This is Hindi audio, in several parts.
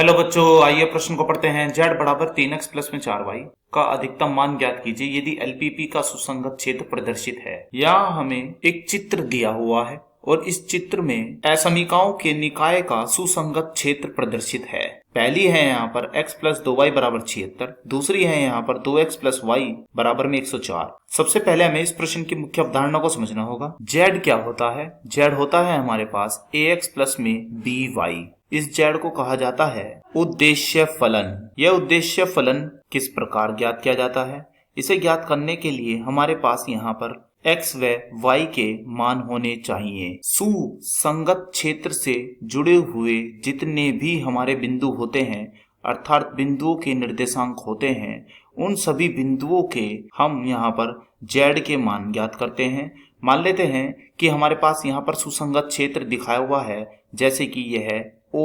हेलो बच्चों, आइए प्रश्न को पढ़ते हैं। z बराबर 3x प्लस में 4y का अधिकतम मान ज्ञात कीजिए यदि एलपीपी का सुसंगत क्षेत्र प्रदर्शित है। यहाँ हमें एक चित्र दिया हुआ है और इस चित्र में असमीकाओं के निकाय का सुसंगत क्षेत्र प्रदर्शित है। पहली है यहाँ पर x प्लस 2y बराबर 76, दूसरी है यहाँ पर 2x प्लस y बराबर में 104। सबसे पहले हमें इस प्रश्न की मुख्य अवधारणा को समझना होगा। z क्या होता है? z होता है हमारे पास ax प्लस में by। इस z को कहा जाता है उद्देश्य फलन। यह उद्देश्य फलन किस प्रकार ज्ञात किया जाता है? इसे ज्ञात करने के लिए हमारे पास यहाँ पर x व y के मान होने चाहिए। सुसंगत क्षेत्र से जुड़े हुए जितने भी हमारे बिंदु होते हैं, अर्थात बिंदुओं के निर्देशांक होते हैं, उन सभी बिंदुओं के हम यहाँ पर z के मान ज्ञात करते हैं। मान लेते हैं कि हमारे पास यहाँ पर सुसंगत क्षेत्र दिखाया हुआ है, जैसे कि यह O,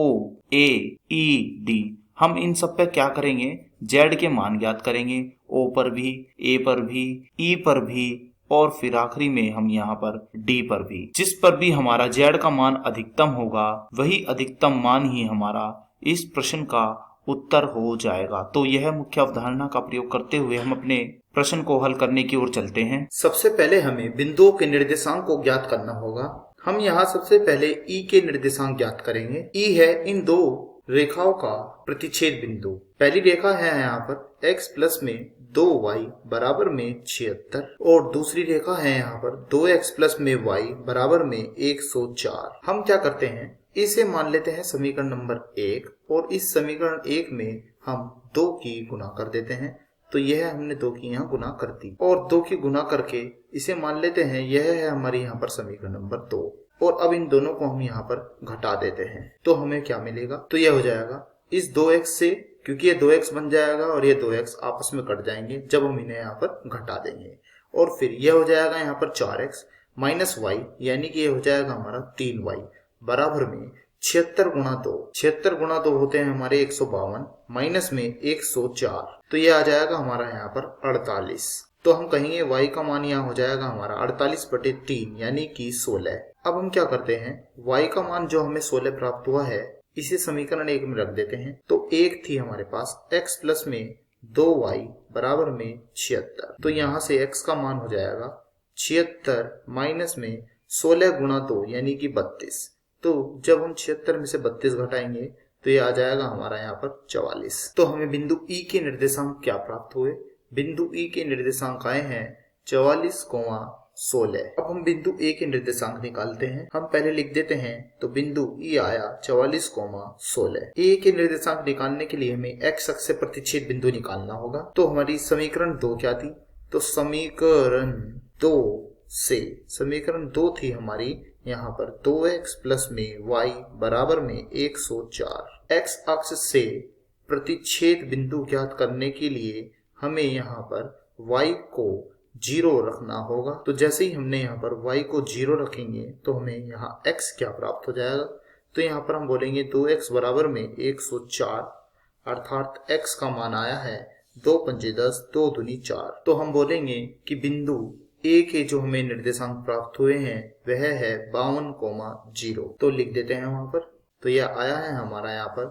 A, E, D। हम इन सब पे क्या करेंगे? Z के मान ज्ञात करेंगे। O पर भी, A पर भी, E पर भी और फिर आखिरी में हम यहाँ पर D पर भी। जिस पर भी हमारा Z का मान अधिकतम होगा, वही अधिकतम मान ही हमारा इस प्रश्न का उत्तर हो जाएगा। तो यह मुख्य अवधारणा का प्रयोग करते हुए हम अपने प्रश्न को हल करने की ओर चलते हैं। सबसे पहले हमें बिंदुओं के निर्देशांक को ज्ञात करना होगा। हम यहाँ सबसे पहले E के निर्देशांक ज्ञात करेंगे। E है इन दो रेखाओं का प्रतिच्छेद बिंदु। पहली रेखा है यहाँ पर x प्लस में 2y बराबर में 76 और दूसरी रेखा है यहाँ पर 2x प्लस में y बराबर में 104। हम क्या करते हैं, इसे मान लेते हैं समीकरण नंबर 1 और इस समीकरण 1 में हम 2 की गुणा कर देते हैं। तो यह हमने 2 की यहाँ गुणा कर दी और 2 की गुणा करके इसे मान लेते हैं यह है हमारी यहाँ पर समीकरण नंबर 2। और अब इन दोनों को हम यहाँ पर घटा देते हैं तो हमें क्या मिलेगा? तो यह हो जाएगा इस 2x से, क्योंकि ये 2x बन जाएगा और ये 2x आपस में कट जाएंगे जब हम इन्हें यहाँ पर घटा देंगे। और फिर यह हो जाएगा यहाँ पर 4x माइनस y, यानी कि ये हो जाएगा हमारा 3y बराबर में 76 गुणा 2। 76 गुणा 2 होते हैं हमारे 152 माइनस में 104। तो ये आ जाएगा हमारा यहाँ पर 48। तो हम कहेंगे y का मान यहाँ हो जाएगा हमारा 48/3 यानी कि 16। अब हम क्या करते हैं, y का मान जो हमें 16 प्राप्त हुआ है इसे समीकरण 1 में रख देते हैं। तो एक थी हमारे पास x प्लस में 2y बराबर में 76। तो यहाँ से x का मान हो जाएगा 76 माइनस में 16 गुणा 2 यानी कि 32। तो जब हम 76 में से 32 घटाएंगे तो ये आ जाएगा हमारा यहाँ पर 44। तो हमें बिंदु E के निर्देशांक क्या प्राप्त हुए? बिंदु E के निर्देशांक आए हैं 44,16। अब हम बिंदु A के निर्देशांक निकालते हैं। हम पहले लिख देते हैं, तो बिंदु E आया 44,16। A के निर्देशांक निकालने के लिए हमें x अक्ष से प्रतिच्छेद बिंदु निकालना होगा। तो हमारी समीकरण 2 क्या थी? तो समीकरण 2 थी हमारी यहाँ पर 2x प्लस में y बराबर में 104। x अक्ष से प्रतिच्छेद बिंदु ज्ञात करने के लिए हमें यहाँ पर y को 0 रखना होगा। तो जैसे ही हमने यहाँ पर y को 0 रखेंगे तो हमें यहाँ x क्या प्राप्त हो जाएगा? तो यहाँ पर हम बोलेंगे 2x बराबर में 104, अर्थात x का मान आया है 2 पंजे 10, 2 दूनी 4। तो हम बोलेंगे कि बिंदु A के जो हमें निर्देशांक प्राप्त हुए हैं वह है 52,0। तो लिख देते हैं वहां पर। तो यह आया है हमारा यहाँ पर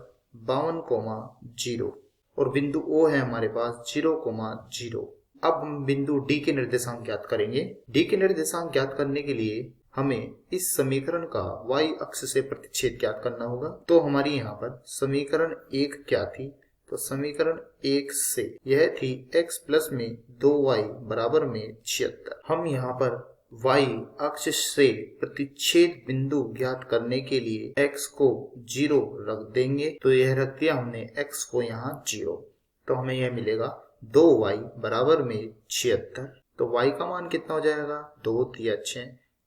52,0 और बिंदु O है हमारे पास 0,0। अब हम बिंदु D के निर्देशांक ज्ञात करेंगे। D के निर्देशांक ज्ञात करने के लिए हमें इस समीकरण का y अक्ष से प्रतिच्छेद ज्ञात करना होगा। तो हमारी यहाँ पर समीकरण 1 क्या थी? तो समीकरण 1 से यह थी x प्लस में 2y बराबर में 76। हम यहाँ पर y अक्ष से प्रतिच्छेद बिंदु ज्ञात करने के लिए x को 0 रख देंगे। तो यह रख दिया हमने x को यहाँ 0। तो हमें यह मिलेगा 2y बराबर में 76। तो y का मान कितना हो जाएगा? 2 3 6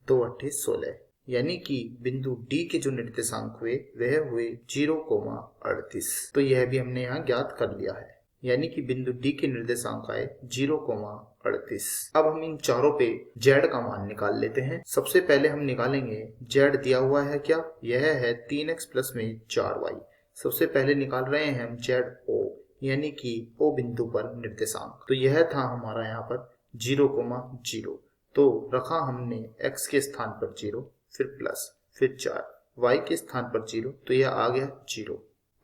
2 8 16, यानी कि बिंदु D के जो निर्देशांक हुए वह हुए 0,38। तो यह भी हमने यहाँ ज्ञात कर लिया है, यानी कि बिंदु D के निर्देशांक आए 0,38। अब हम इन चारों पे Z का मान निकाल लेते हैं। सबसे पहले हम निकालेंगे Z दिया हुआ है क्या? यह है 3x प्लस में 4y। सबसे पहले निकाल रहे हैं हम ZO, यानी कि O बिंदु पर निर्देशांक। तो यह था हमारा यहाँ पर 0,0। तो रखा हमने x के स्थान पर 0, फिर प्लस, फिर 4, y के स्थान पर 0, तो यह आ गया 0।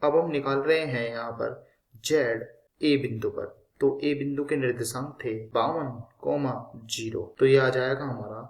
अब हम निकाल रहे हैं यहाँ पर जेड ए बिंदु पर। तो ए बिंदु के निर्देशांक थे 52,0, तो ये आ जाएगा हमारा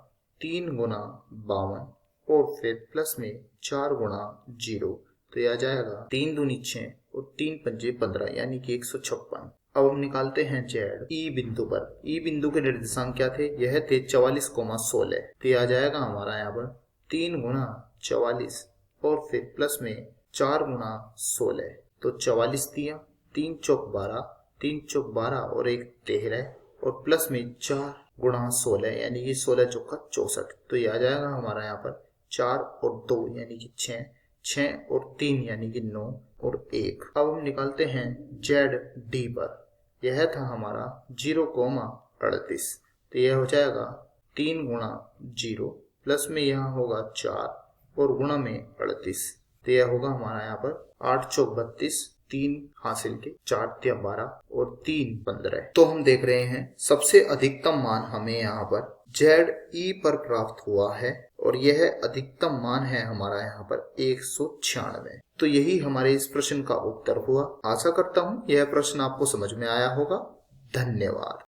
3 गुना 52 और फिर प्लस में 4 गुना 0, तो ये आ जाएगा 3 दूनी 6 और 3 पंजे 15 यानी कि 156। अब हम निकालते हैं जेड ई बिंदु पर। ई बिंदु के निर्देशांक क्या थे? यह थे 44,16, तो ये आ जाएगा हमारा यहाँ पर 3 गुना 44 और फिर प्लस में 4 गुना 16, तो 44 दिया, 3 चौक 12, 3 चौक 12 और 1 13 और प्लस में 4 गुणा 16 यानी कि 16 चौका 64, तो ये आ जाएगा हमारा यहाँ पर 4 और 2 यानी कि 6, 6 और 3 यानी कि 9 और 1। अब हम निकालते हैं जेड डी पर। यह था हमारा 0,38, तो यह हो जाएगा 3 गुणा 0 प्लस में यहाँ होगा 4 और गुणा में 38, तो यह होगा हमारा यहाँ पर 8 चौक 32, 3 हासिल के 4 तिया 12 और 3 15। तो हम देख रहे हैं सबसे अधिकतम मान हमें यहाँ पर जेड ई पर प्राप्त हुआ है और यह अधिकतम मान है हमारा यहाँ पर 196। तो यही हमारे इस प्रश्न का उत्तर हुआ। आशा करता हूँ यह प्रश्न आपको समझ में आया होगा। धन्यवाद।